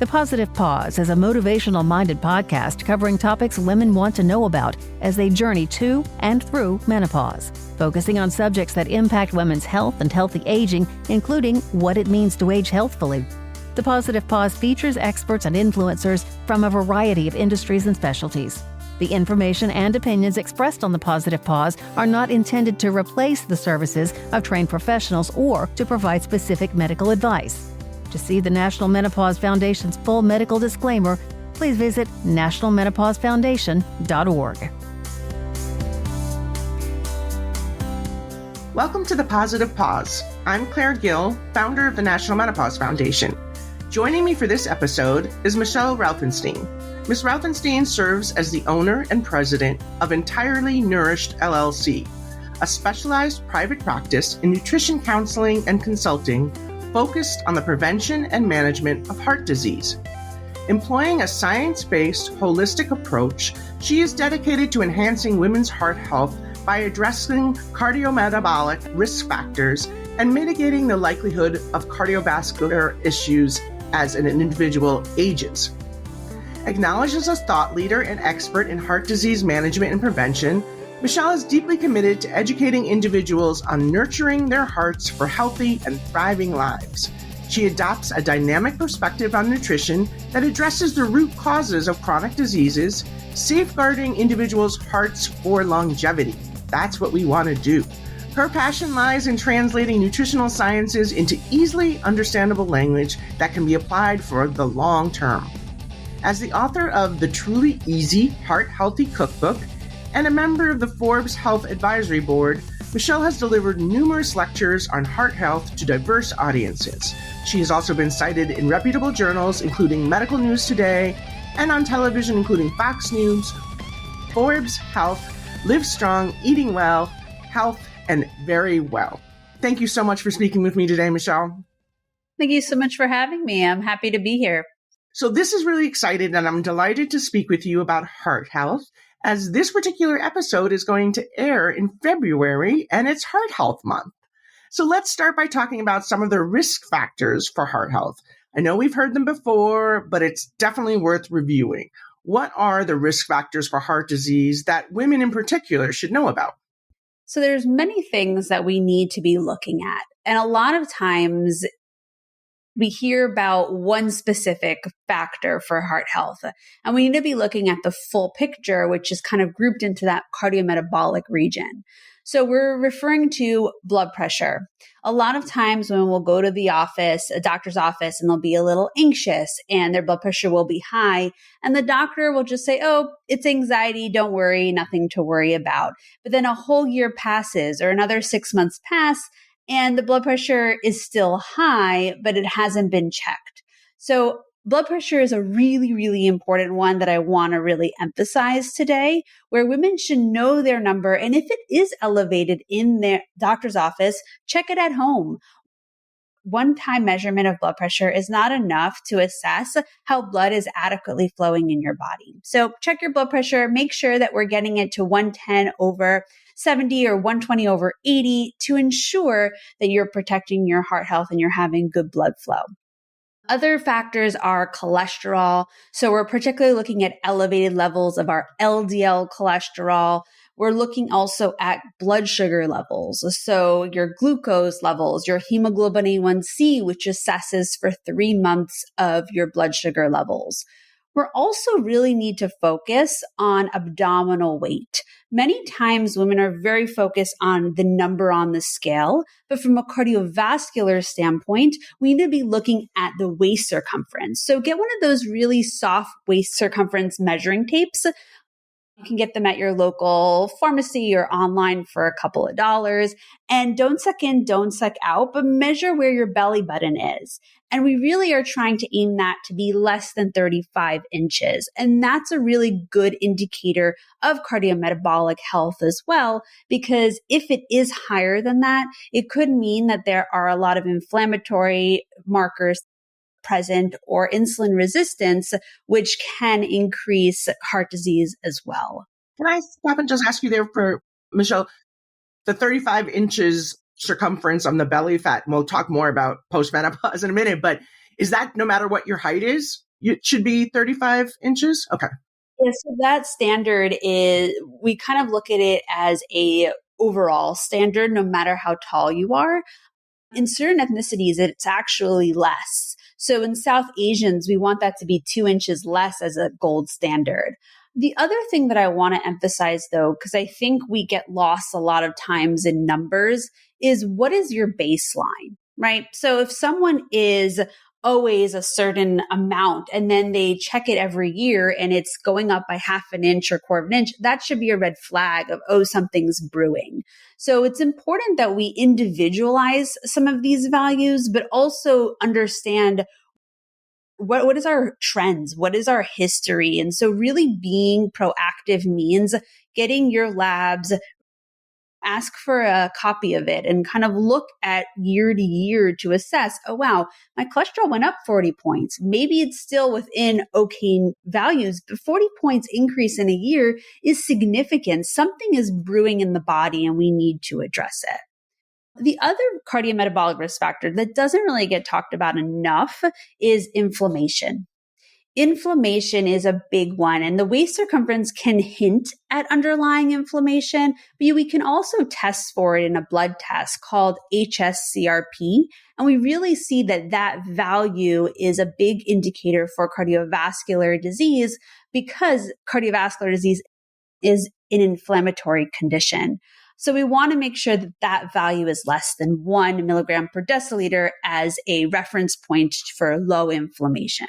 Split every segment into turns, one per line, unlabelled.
The Positive Pause is a motivational-minded podcast covering topics women want to know about as they journey to and through menopause, focusing on subjects that impact women's health and healthy aging, including what it means to age healthfully. The Positive Pause features experts and influencers from a variety of industries and specialties. The information and opinions expressed on the Positive Pause are not intended to replace the services of trained professionals or to provide specific medical advice. To see the National Menopause Foundation's full medical disclaimer, please visit nationalmenopausefoundation.org.
Welcome to the Positive Pause. I'm Claire Gill, founder of the National Menopause Foundation. Joining me for this episode is Michelle Routhenstein. Ms. Routhenstein serves as the owner and president of Entirely Nourished LLC, a specialized private practice in nutrition counseling and consulting focused on the prevention and management of heart disease. Employing a science-based, holistic approach, she is dedicated to enhancing women's heart health by addressing cardiometabolic risk factors and mitigating the likelihood of cardiovascular issues as an individual ages. Acknowledged as a thought leader and expert in heart disease management and prevention, Michelle is deeply committed to educating individuals on nurturing their hearts for healthy and thriving lives. She adopts a dynamic perspective on nutrition that addresses the root causes of chronic diseases, safeguarding individuals' hearts for longevity. That's what we want to do. Her passion lies in translating nutritional sciences into easily understandable language that can be applied for the long term. As the author of the Truly Easy Heart Healthy Cookbook and a member of the Forbes Health Advisory Board, Michelle has delivered numerous lectures on heart health to diverse audiences. She has also been cited in reputable journals, including Medical News Today, and on television, including Fox News, Forbes Health, Live Strong, Eating Well, Health, and Very Well. Thank you so much for speaking with me today, Michelle.
Thank you so much for having me. I'm happy to be here.
So this is really exciting, and I'm delighted to speak with you about heart health, as this particular episode is going to air in February, and it's Heart Health Month. So let's start by talking about some of the risk factors for heart health. I know we've heard them before, but it's definitely worth reviewing. What are the risk factors for heart disease that women in particular should know about?
So there's many things that we need to be looking at. And a lot of times we hear about one specific factor for heart health, and we need to be looking at the full picture, which is kind of grouped into that cardiometabolic region. So we're referring to blood pressure. A lot of times when we'll go to the office, a doctor's office, and they'll be a little anxious and their blood pressure will be high, and the doctor will just say, oh, it's anxiety, don't worry, nothing to worry about. But then a whole year passes or another 6 months pass, and the blood pressure is still high, but it hasn't been checked. So blood pressure is a really, really important one that I want to really emphasize today, where women should know their number. And if it is elevated in their doctor's office, check it at home. One-time measurement of blood pressure is not enough to assess how blood is adequately flowing in your body. So check your blood pressure, make sure that we're getting it to 110 over 70 or 120 over 80 to ensure that you're protecting your heart health and you're having good blood flow. Other factors are cholesterol. So we're particularly looking at elevated levels of our LDL cholesterol. We're looking also at blood sugar levels. So your glucose levels, your hemoglobin A1C, which assesses for 3 months of your blood sugar levels. We're also really need to focus on abdominal weight. Many times women are very focused on the number on the scale, but from a cardiovascular standpoint, we need to be looking at the waist circumference. So get one of those really soft waist circumference measuring tapes. You can get them at your local pharmacy or online for a couple of dollars. And don't suck in, don't suck out, but measure where your belly button is. And we really are trying to aim that to be less than 35 inches. And that's a really good indicator of cardiometabolic health as well, because if it is higher than that, it could mean that there are a lot of inflammatory markers present or insulin resistance, which can increase heart disease as well.
Can I stop and just ask you there for Michelle, the 35 inches circumference on the belly fat, and we'll talk more about postmenopause in a minute, but is that no matter what your height is? it should be 35 inches? Okay.
Yeah, so that standard is, we kind of look at it as a overall standard, no matter how tall you are. In certain ethnicities, it's actually less. So in South Asians, we want that to be 2 inches less as a gold standard. The other thing that I want to emphasize, though, because I think we get lost a lot of times in numbers, is what is your baseline, right? So if someone is always a certain amount and then they check it every year and it's going up by half an inch or quarter of an inch, that should be a red flag of, oh, something's brewing. So it's important that we individualize some of these values, but also understand what is our trends? What is our history? And so really being proactive means getting your labs, ask for a copy of it and kind of look at year to year to assess, oh, wow, my cholesterol went up 40 points. Maybe it's still within okay values, but 40 points increase in a year is significant. Something is brewing in the body and we need to address it. The other cardiometabolic risk factor that doesn't really get talked about enough is inflammation. Inflammation is a big one, and the waist circumference can hint at underlying inflammation, but we can also test for it in a blood test called HSCRP. And we really see that that value is a big indicator for cardiovascular disease because cardiovascular disease is an inflammatory condition. So we want to make sure that that value is less than 1 milligram per deciliter as a reference point for low inflammation.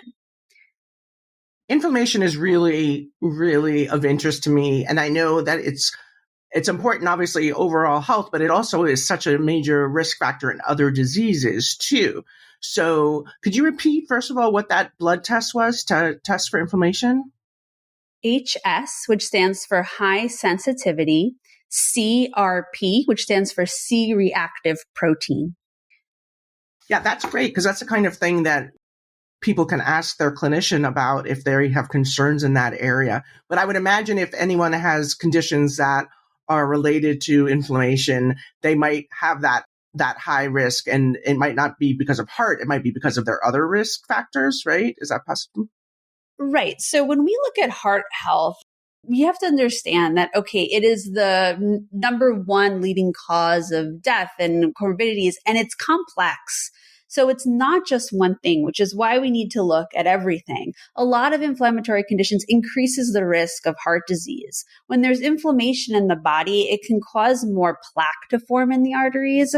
Inflammation is really, really of interest to me. And I know that it's important, obviously, overall health, but it also is such a major risk factor in other diseases too. So could you repeat, first of all, what that blood test was to test for inflammation?
HS, which stands for high sensitivity, CRP, which stands for C-reactive protein.
Yeah, that's great because that's the kind of thing that people can ask their clinician about if they have concerns in that area. But I would imagine if anyone has conditions that are related to inflammation, they might have that high risk, and it might not be because of heart. It might be because of their other risk factors, right? Is that possible?
Right. So when we look at heart health, we have to understand that, okay, it is the number one leading cause of death and comorbidities, and it's complex. So it's not just one thing, which is why we need to look at everything. A lot of inflammatory conditions increases the risk of heart disease. When there's inflammation in the body, it can cause more plaque to form in the arteries,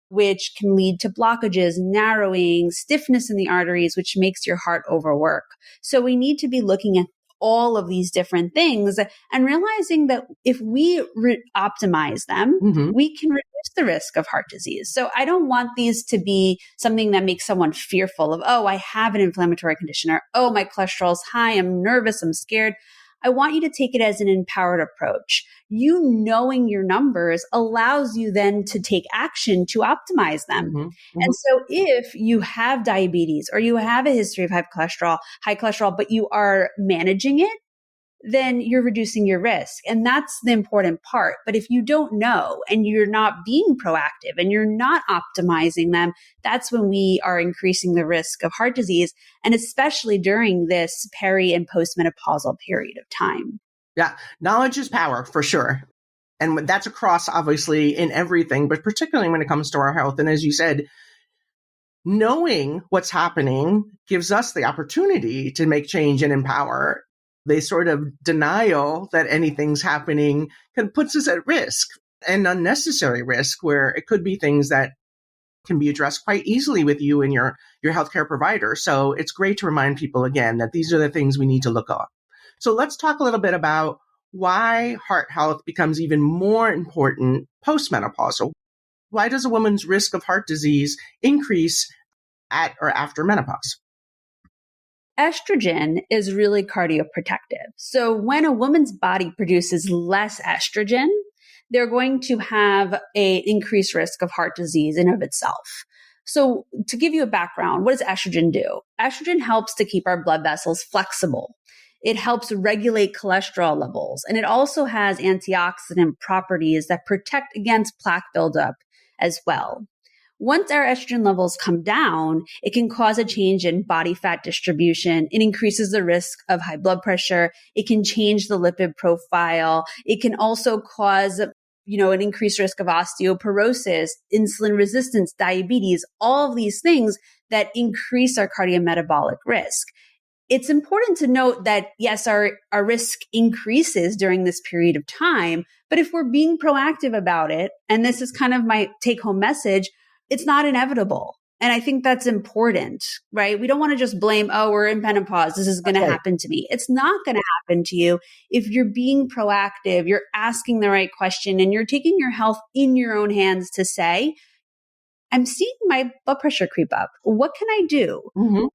which can lead to blockages, narrowing, stiffness in the arteries, which makes your heart overwork. So we need to be looking at all of these different things and realizing that if we optimize them, we can reduce the risk of heart disease. So I don't want these to be something that makes someone fearful of, oh, I have an inflammatory condition, or, oh, my cholesterol's high, I'm nervous, I'm scared. I want you to take it as an empowered approach. You knowing your numbers allows you then to take action to optimize them. And so if you have diabetes or you have a history of high cholesterol, but you are managing it, then you're reducing your risk. And that's the important part. But if you don't know and you're not being proactive and you're not optimizing them, that's when we are increasing the risk of heart disease, and especially during this peri and postmenopausal period of time.
Yeah, knowledge is power for sure. And that's across, obviously, in everything, but particularly when it comes to our health. And as you said, knowing what's happening gives us the opportunity to make change and empower. The sort of denial that anything's happening puts us at risk, and unnecessary risk, where it could be things that can be addressed quite easily with you and your healthcare provider. So it's great to remind people again that these are the things we need to look at. So let's talk a little bit about why heart health becomes even more important postmenopausal. Why does a woman's risk of heart disease increase at or after menopause?
Estrogen is really cardioprotective. So when a woman's body produces less estrogen, they're going to have an increased risk of heart disease in of itself. So to give you a background, what does estrogen do? Estrogen helps to keep our blood vessels flexible. It helps regulate cholesterol levels, and it also has antioxidant properties that protect against plaque buildup as well. Once our estrogen levels come down, it can cause a change in body fat distribution. It increases the risk of high blood pressure. It can change the lipid profile. It can also cause an increased risk of osteoporosis, insulin resistance, diabetes, all of these things that increase our cardiometabolic risk. It's important to note that, yes, our risk increases during this period of time, but if we're being proactive about it, and this is kind of my take-home message, it's not inevitable. And I think that's important, right? We don't want to just blame, oh, we're in menopause, this is going to happen to me. It's not going to happen to you if you're being proactive, you're asking the right question, and you're taking your health in your own hands to say, I'm seeing my blood pressure creep up. What can I do?
Mm-hmm.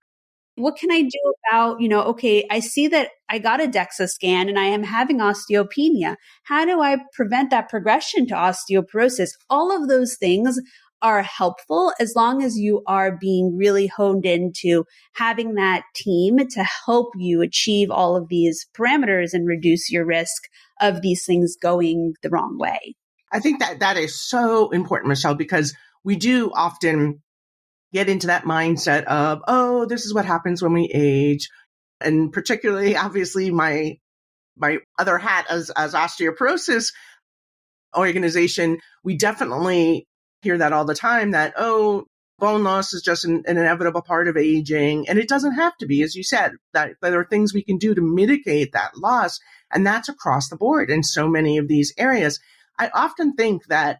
What can I do about, okay, I see that I got a DEXA scan and I am having osteopenia. How do I prevent that progression to osteoporosis? All of those things are helpful as long as you are being really honed into having that team to help you achieve all of these parameters and reduce your risk of these things going the wrong way.
I think that is so important, Michelle, because we do often get into that mindset of, oh, this is what happens when we age. And particularly, obviously, my other hat as osteoporosis organization, we definitely hear that all the time, that, oh, bone loss is just an inevitable part of aging. And it doesn't have to be, as you said, that there are things we can do to mitigate that loss. And that's across the board in so many of these areas. I often think that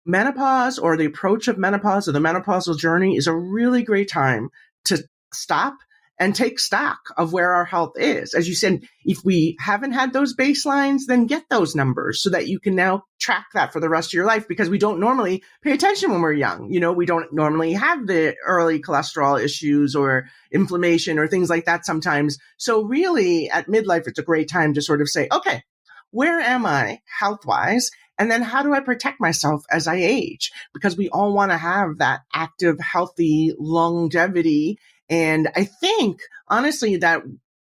menopause, or the approach of menopause, or the menopausal journey, is a really great time to stop and take stock of where our health is. As you said, if we haven't had those baselines, then get those numbers so that you can now track that for the rest of your life, because we don't normally pay attention when we're young. We don't normally have the early cholesterol issues or inflammation or things like that sometimes. So really at midlife, it's a great time to sort of say, okay, where am I health-wise? And then how do I protect myself as I age? Because we all want to have that active, healthy longevity. And I think, honestly, that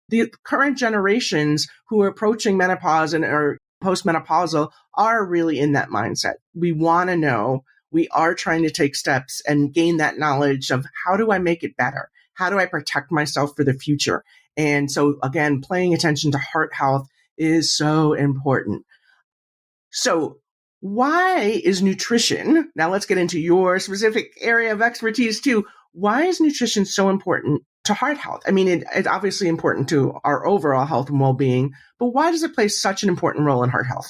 the current generations who are approaching menopause and are postmenopausal are really in that mindset. We want to know, we are trying to take steps and gain that knowledge of, how do I make it better? How do I protect myself for the future? And so, again, paying attention to heart health is so important. So why is nutrition, now let's get into your specific area of expertise too. Why is nutrition so important to heart health? I mean, it's obviously important to our overall health and well-being, but why does it play such an important role in heart health?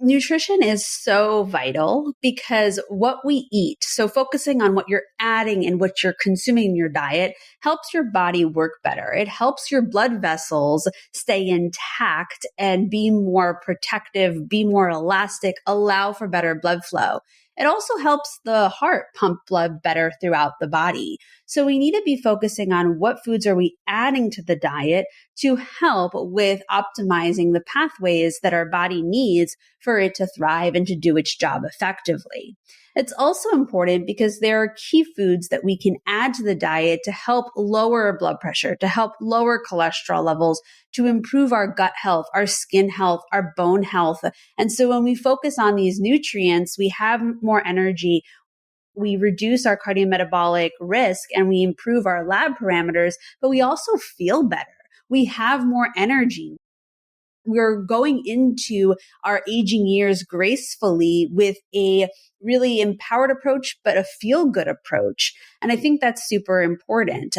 Nutrition is so vital because what we eat, so focusing on what you're adding and what you're consuming in your diet, helps your body work better. It helps your blood vessels stay intact and be more protective, be more elastic, allow for better blood flow. It also helps the heart pump blood better throughout the body. So we need to be focusing on what foods are we adding to the diet to help with optimizing the pathways that our body needs for it to thrive and to do its job effectively. It's also important because there are key foods that we can add to the diet to help lower blood pressure, to help lower cholesterol levels, to improve our gut health, our skin health, our bone health. And so when we focus on these nutrients, we have more energy, we reduce our cardiometabolic risk, and we improve our lab parameters, but we also feel better. We have more energy. We're going into our aging years gracefully with a really empowered approach, but a feel-good approach. And I think that's super important.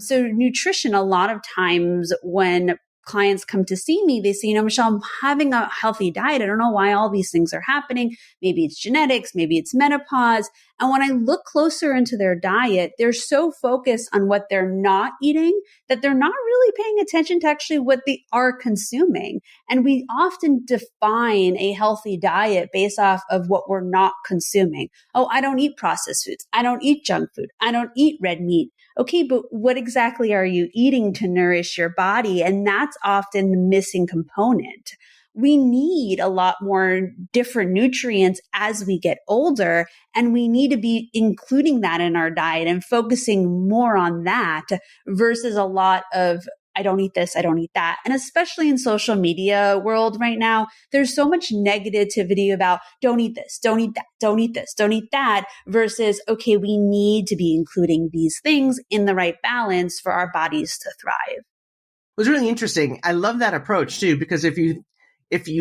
So nutrition, a lot of times when clients come to see me, they say, Michelle, I'm having a healthy diet. I don't know why all these things are happening. Maybe it's genetics, maybe it's menopause. And when I look closer into their diet, they're so focused on what they're not eating that they're not really paying attention to actually what they are consuming. And we often define a healthy diet based off of what we're not consuming. Oh, I don't eat processed foods. I don't eat junk food. I don't eat red meat. Okay, but what exactly are you eating to nourish your body? And that's often the missing component. We need a lot more different nutrients as we get older, and we need to be including that in our diet and focusing more on that versus a lot of I don't eat this, I don't eat that. And especially in social media world right now, there's so much negativity about don't eat this, don't eat that, don't eat this, don't eat that, versus, okay, we need to be including these things in the right balance for our bodies to thrive.
It was really interesting. I love that approach too, because if you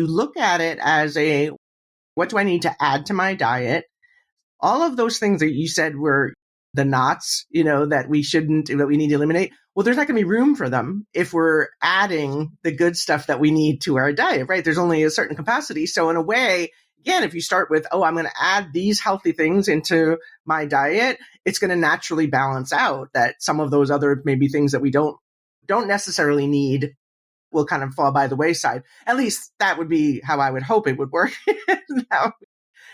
look at it as what do I need to add to my diet? All of those things that you said were the knots, that we need to eliminate. Well, there's not going to be room for them if we're adding the good stuff that we need to our diet, right? There's only a certain capacity. So in a way, again, if you start with, I'm going to add these healthy things into my diet, it's going to naturally balance out that some of those other maybe things that we don't necessarily need will kind of fall by the wayside. At least that would be how I would hope it would work. How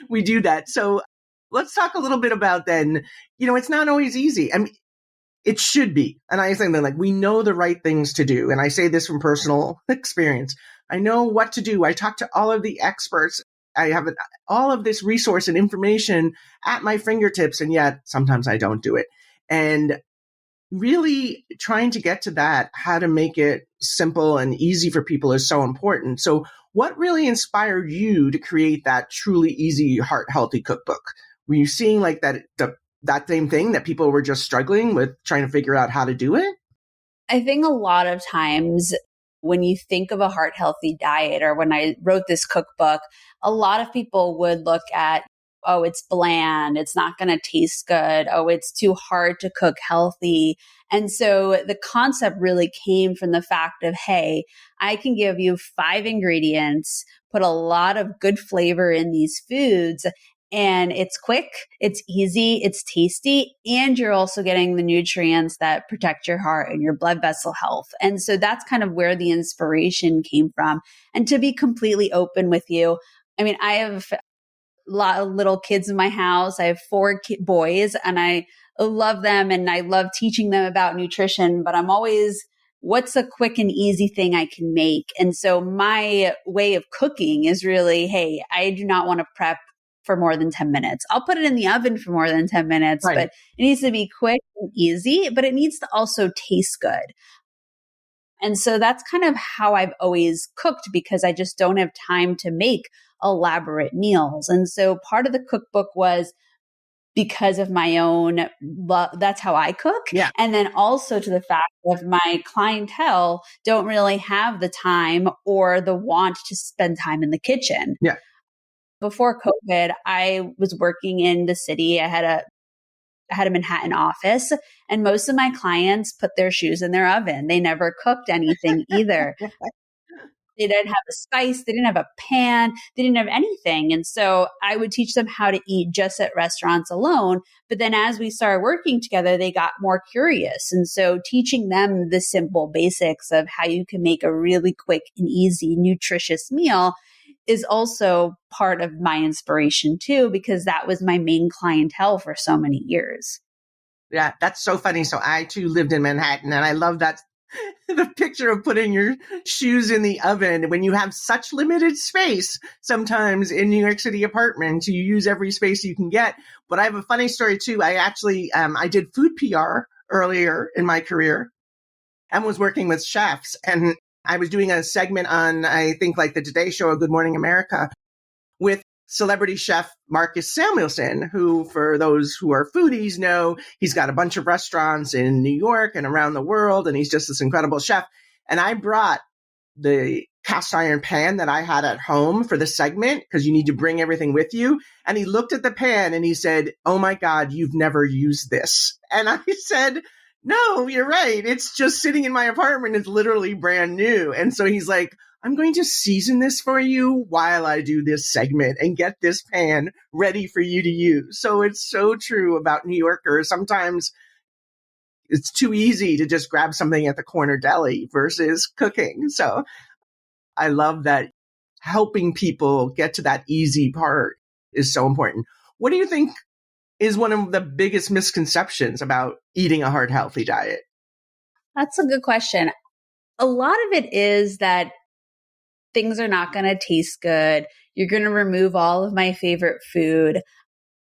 we do that. So let's talk a little bit about then, it's not always easy. I mean, it should be. And I think that we know the right things to do. And I say this from personal experience. I know what to do. I talk to all of the experts. I have all of this resource and information at my fingertips. And yet sometimes I don't do it. And really trying to get to that, how to make it simple and easy for people is so important. So what really inspired you to create that truly easy, heart healthy cookbook? Were you seeing that same thing that people were just struggling with trying to figure out how to do it?
I think a lot of times when you think of a heart healthy diet, or when I wrote this cookbook, a lot of people would look at, oh, it's bland, it's not going to taste good, oh, it's too hard to cook healthy. And so the concept really came from the fact of, hey, I can give you 5 ingredients, put a lot of good flavor in these foods, and it's quick, it's easy, it's tasty, and you're also getting the nutrients that protect your heart and your blood vessel health. And so that's kind of where the inspiration came from. And to be completely open with you, I mean, I have a lot of little kids in my house. I have 4 boys, and I love them and I love teaching them about nutrition, but I'm always, what's a quick and easy thing I can make? And so my way of cooking is really, hey, I do not want to prep for more than 10 minutes. I'll put it in the oven for more than 10 minutes,
Right.
But it needs to be quick and easy, but it needs to also taste good. And so that's kind of how I've always cooked, because I just don't have time to make elaborate meals. And so part of the cookbook was because of my own love, that's how I cook.
Yeah.
And then also to the fact of my clientele don't really have the time or the want to spend time in the kitchen.
Yeah.
Before COVID, I was working in the city. I had a Manhattan office, and most of my clients put their shoes in their oven. They never cooked anything either. They didn't have a spice. They didn't have a pan. They didn't have anything. And so I would teach them how to eat just at restaurants alone. But then as we started working together, they got more curious. And so teaching them the simple basics of how you can make a really quick and easy, nutritious meal is also part of my inspiration too, because that was my main clientele for so many years.
Yeah, that's so funny. So I too lived in Manhattan, and I love that the picture of putting your shoes in the oven when you have such limited space. Sometimes in New York City apartments, you use every space you can get. But I have a funny story too. I actually, I did food PR earlier in my career and was working with chefs. And I was doing a segment on, I think, like the Today Show or Good Morning America with celebrity chef Marcus Samuelson, who, for those who are foodies, know he's got a bunch of restaurants in New York and around the world, and he's just this incredible chef. And I brought the cast iron pan that I had at home for the segment, because you need to bring everything with you. And he looked at the pan and he said, "Oh my God, you've never used this." And I said, "No, you're right. It's just sitting in my apartment. It's literally brand new." And so he's like, "I'm going to season this for you while I do this segment and get this pan ready for you to use." So it's so true about New Yorkers. Sometimes it's too easy to just grab something at the corner deli versus cooking. So I love that helping people get to that easy part is so important. What do you think is one of the biggest misconceptions about eating a heart healthy diet?
That's a good question. A lot of it is that things are not going to taste good. You're going to remove all of my favorite food.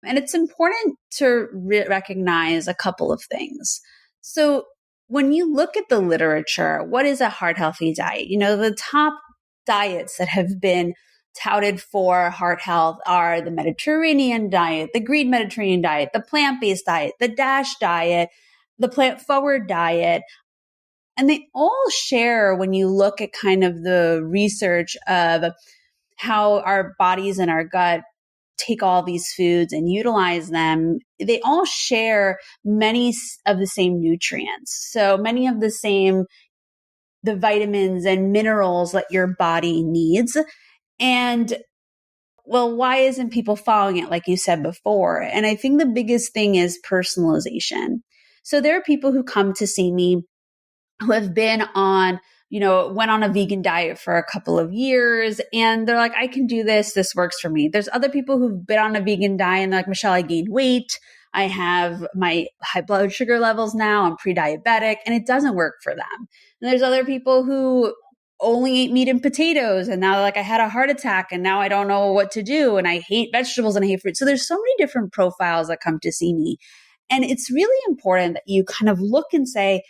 And it's important to recognize a couple of things. So when you look at the literature, what is a heart healthy diet? The top diets that have been touted for heart health are the Mediterranean diet, the green Mediterranean diet, the plant-based diet, the DASH diet, the plant-forward diet. And they all share, when you look at kind of the research of how our bodies and our gut take all these foods and utilize them, they all share many of the same nutrients. So many of the vitamins and minerals that your body needs. And well, why isn't people following it, like you said before? And I think the biggest thing is personalization. So there are people who come to see me who have been on, went on a vegan diet for a couple of years, and they're like, I can do this. This works for me. There's other people who've been on a vegan diet and they're like, Michelle, I gained weight. I have my high blood sugar levels now. I'm pre-diabetic, and it doesn't work for them. And there's other people who only ate meat and potatoes, and now they're like, I had a heart attack and now I don't know what to do. And I hate vegetables and I hate fruit. So there's so many different profiles that come to see me. And it's really important that you kind of look and say,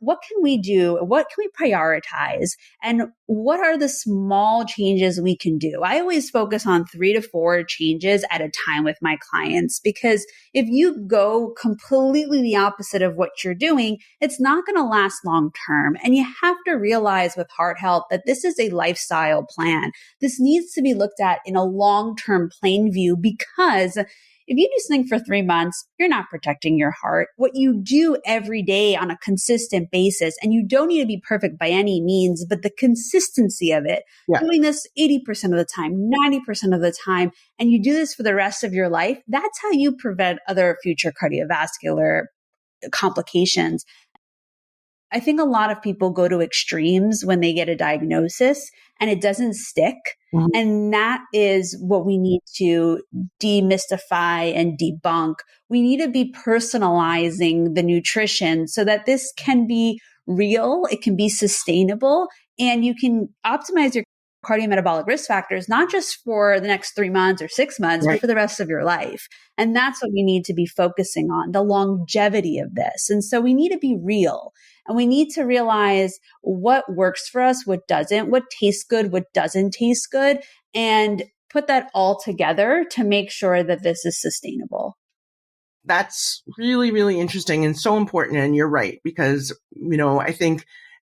what can we do? What can we prioritize? And what are the small changes we can do? I always focus on 3 to 4 changes at a time with my clients, because if you go completely the opposite of what you're doing, it's not going to last long term. And you have to realize with heart health that this is a lifestyle plan. This needs to be looked at in a long-term plain view, because if you do something for 3 months, you're not protecting your heart. What you do every day on a consistent basis, and you don't need to be perfect by any means, but the consistency of it, doing this 80% of the time, 90% of the time, and you do this for the rest of your life, that's how you prevent other future cardiovascular complications. I think a lot of people go to extremes when they get a diagnosis and it doesn't stick. Mm-hmm. And that is what we need to demystify and debunk. We need to be personalizing the nutrition so that this can be real, it can be sustainable, and you can optimize your cardiometabolic risk factors, not just for the next 3 months or 6 months, but for the rest of your life. And that's what we need to be focusing on, the longevity of this. And so we need to be real, and we need to realize what works for us, what doesn't, what tastes good, what doesn't taste good, and put that all together to make sure that this is sustainable.
That's really, really interesting and so important. And you're right, because, I think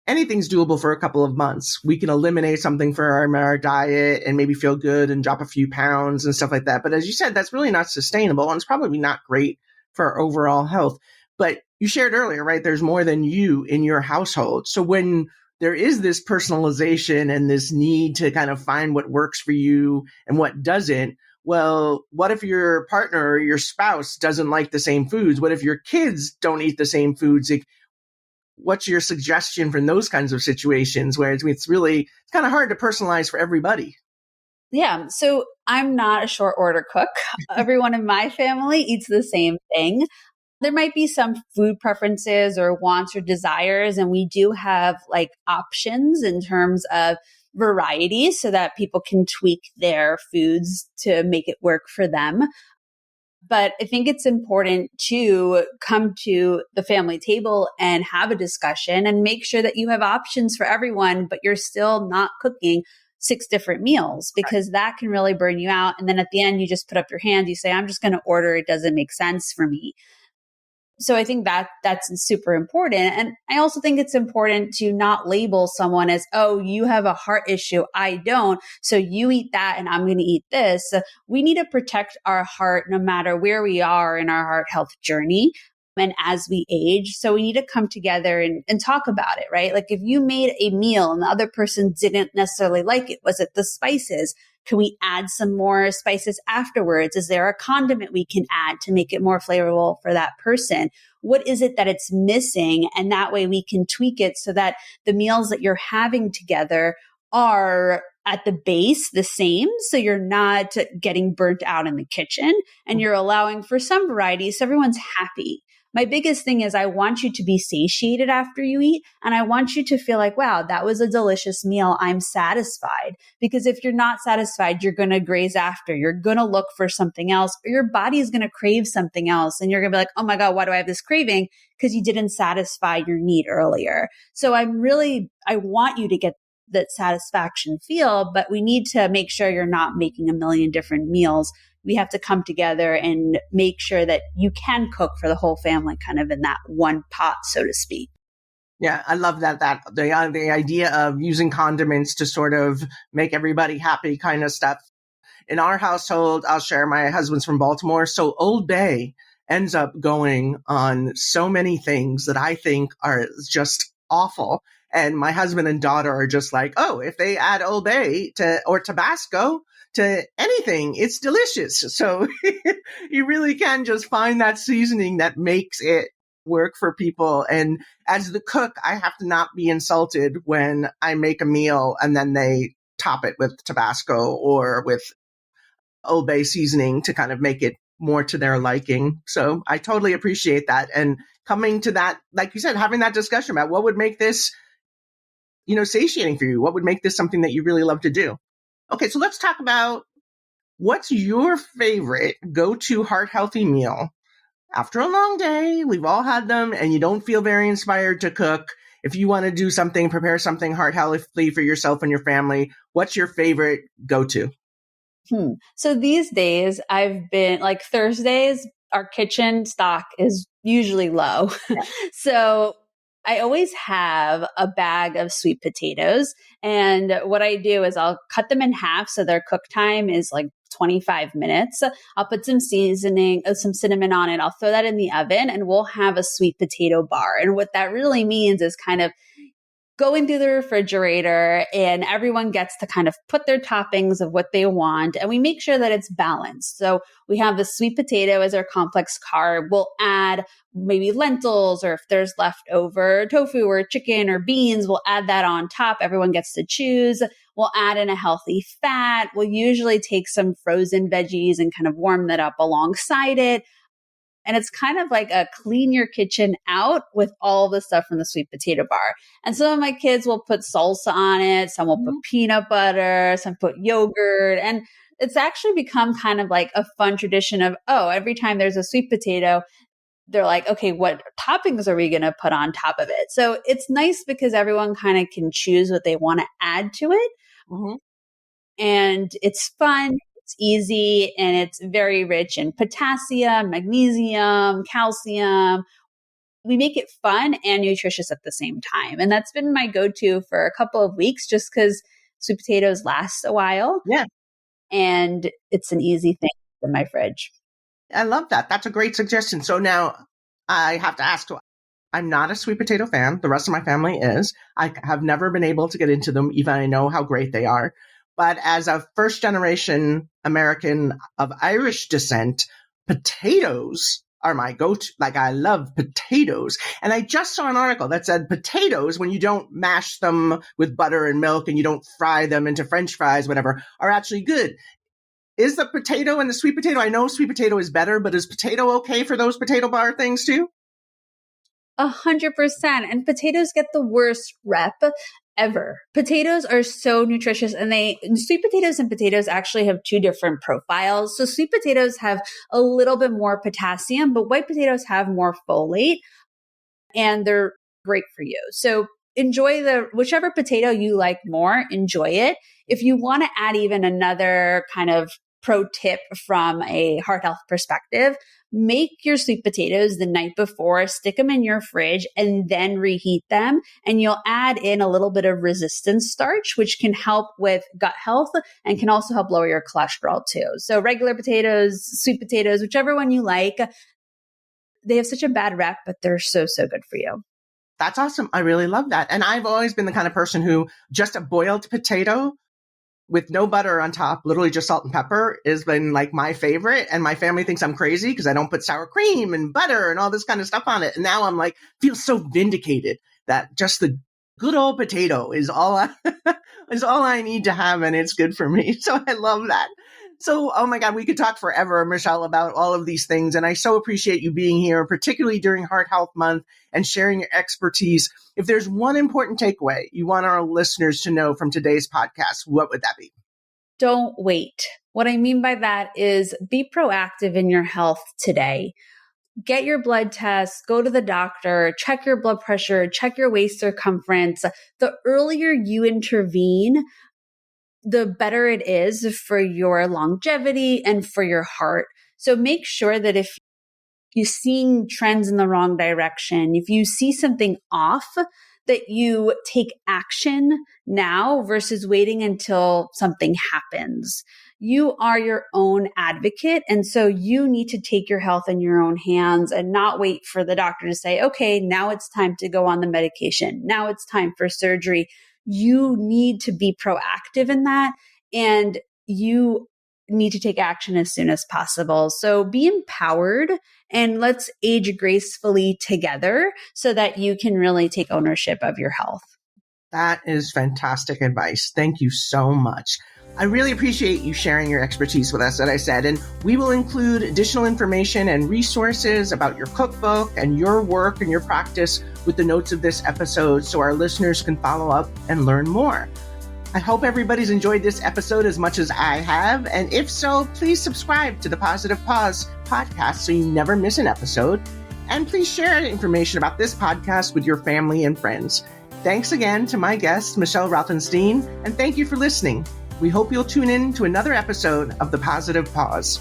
anything's doable for a couple of months. We can eliminate something for our diet and maybe feel good and drop a few pounds and stuff like that. But as you said, that's really not sustainable, and it's probably not great for our overall health. But you shared earlier, right? There's more than you in your household. So when there is this personalization and this need to kind of find what works for you and what doesn't, well, what if your partner or your spouse doesn't like the same foods? What if your kids don't eat the same foods? What's your suggestion from those kinds of situations where it's kind of hard to personalize for everybody?
Yeah. So I'm not a short order cook. Everyone in my family eats the same thing. There might be some food preferences or wants or desires, and we do have options in terms of variety so that people can tweak their foods to make it work for them. But I think it's important to come to the family table and have a discussion and make sure that you have options for everyone, but you're still not cooking 6 different meals, because that can really burn you out. And then at the end, you just put up your hand, you say, I'm just going to order. It doesn't make sense for me. So I think that's super important. And I also think it's important to not label someone as, oh, you have a heart issue, I don't, so you eat that and I'm going to eat this. We need to protect our heart no matter where we are in our heart health journey and as we age. So we need to come together and talk about it, right? Like if you made a meal and the other person didn't necessarily like it, was it the spices? Can we add some more spices afterwards? Is there a condiment we can add to make it more flavorful for that person? What is it that it's missing? And that way we can tweak it so that the meals that you're having together are at the base the same. So you're not getting burnt out in the kitchen and you're allowing for some variety. So everyone's happy. My biggest thing is I want you to be satiated after you eat. And I want you to feel like, wow, that was a delicious meal. I'm satisfied. Because if you're not satisfied, you're going to graze after. You're going to look for something else, or your body is going to crave something else. And you're going to be like, oh my God, why do I have this craving? Because you didn't satisfy your need earlier. So I want you to get that satisfaction feel, but we need to make sure you're not making a million different meals. We have to come together and make sure that you can cook for the whole family kind of in that one pot, so to speak.
Yeah, I love that the idea of using condiments to sort of make everybody happy kind of stuff. In our household, I'll share, my husband's from Baltimore, so Old Bay ends up going on so many things that I think are just awful. And my husband and daughter are just like, oh, if they add Old Bay or Tabasco to anything, it's delicious. So you really can just find that seasoning that makes it work for people. And as the cook, I have to not be insulted when I make a meal and then they top it with Tabasco or with Old Bay seasoning to kind of make it more to their liking. So I totally appreciate that. And coming to that, like you said, having that discussion about what would make this, satiating for you, what would make this something that you really love to do. Okay, so let's talk about what's your favorite go-to heart-healthy meal. After a long day, we've all had them, and you don't feel very inspired to cook. If you want to do something, prepare something heart-healthy for yourself and your family, what's your favorite go-to?
So these days, I've been like Thursdays, our kitchen stock is usually low. Yeah. So I always have a bag of sweet potatoes. And what I do is I'll cut them in half. So their cook time is like 25 minutes. I'll put some seasoning, some cinnamon on it. I'll throw that in the oven and we'll have a sweet potato bar. And what that really means is kind of going through the refrigerator and everyone gets to kind of put their toppings of what they want. And we make sure that it's balanced. So we have the sweet potato as our complex carb. We'll add maybe lentils, or if there's leftover tofu or chicken or beans, we'll add that on top. Everyone gets to choose. We'll add in a healthy fat. We'll usually take some frozen veggies and kind of warm that up alongside it. And it's kind of like a clean your kitchen out with all the stuff from the sweet potato bar. And some of my kids will put salsa on it. Some will put peanut butter, some put yogurt. And it's actually become kind of like a fun tradition of, every time there's a sweet potato, they're like, okay, what toppings are we going to put on top of it? So it's nice because everyone kind of can choose what they want to add to it. Mm-hmm. And it's fun. It's easy, and it's very rich in potassium, magnesium, calcium. We make it fun and nutritious at the same time. And that's been my go-to for a couple of weeks just because sweet potatoes last a while.
Yeah.
And it's an easy thing in my fridge.
I love that. That's a great suggestion. So now I have to ask, I'm not a sweet potato fan. The rest of my family is. I have never been able to get into them, even I know how great they are. But as a first-generation American of Irish descent, potatoes are my go-to. Like, I love potatoes. And I just saw an article that said potatoes, when you don't mash them with butter and milk and you don't fry them into French fries, whatever, are actually good. Is the potato and the sweet potato, I know sweet potato is better, but is potato okay for those potato bar things too?
100%. And potatoes get the worst rep ever. Potatoes are so nutritious, and sweet potatoes and potatoes actually have two different profiles. So sweet potatoes have a little bit more potassium, but white potatoes have more folate, and they're great for you. So enjoy whichever potato you like more, enjoy it. If you want to add even another kind of pro tip from a heart health perspective, make your sweet potatoes the night before, stick them in your fridge, and then reheat them. And you'll add in a little bit of resistance starch, which can help with gut health and can also help lower your cholesterol too. So regular potatoes, sweet potatoes, whichever one you like, they have such a bad rep, but they're so, so good for you.
That's awesome. I really love that. And I've always been the kind of person who just a boiled potato with no butter on top, literally just salt and pepper, has been like my favorite. And my family thinks I'm crazy because I don't put sour cream and butter and all this kind of stuff on it. And now I'm like, feel so vindicated that just the Good old potato is all I need to have, and it's good for me. So I love that. So, oh my God, we could talk forever, Michelle, about all of these things. And I so appreciate you being here, particularly during Heart Health Month and sharing your expertise. If there's one important takeaway you want our listeners to know from today's podcast, what would that be?
Don't wait. What I mean by that is be proactive in your health today. Get your blood tests, go to the doctor, check your blood pressure, check your waist circumference. The earlier you intervene, the better it is for your longevity and for your heart. So make sure that if you're seeing trends in the wrong direction, if you see something off, that you take action now versus waiting until something happens. You are your own advocate. And so you need to take your health in your own hands and not wait for the doctor to say, okay, now it's time to go on the medication. Now it's time for surgery. You need to be proactive in that, and you need to take action as soon as possible. So be empowered, and let's age gracefully together so that you can really take ownership of your health.
That is fantastic advice. Thank you so much. I really appreciate you sharing your expertise with us, as I said, and we will include additional information and resources about your cookbook and your work and your practice with the notes of this episode so our listeners can follow up and learn more. I hope everybody's enjoyed this episode as much as I have, and if so, please subscribe to the Positive Pause podcast so you never miss an episode, and please share information about this podcast with your family and friends. Thanks again to my guest, Michelle Routhenstein, and thank you for listening. We hope you'll tune in to another episode of The Positive Pause.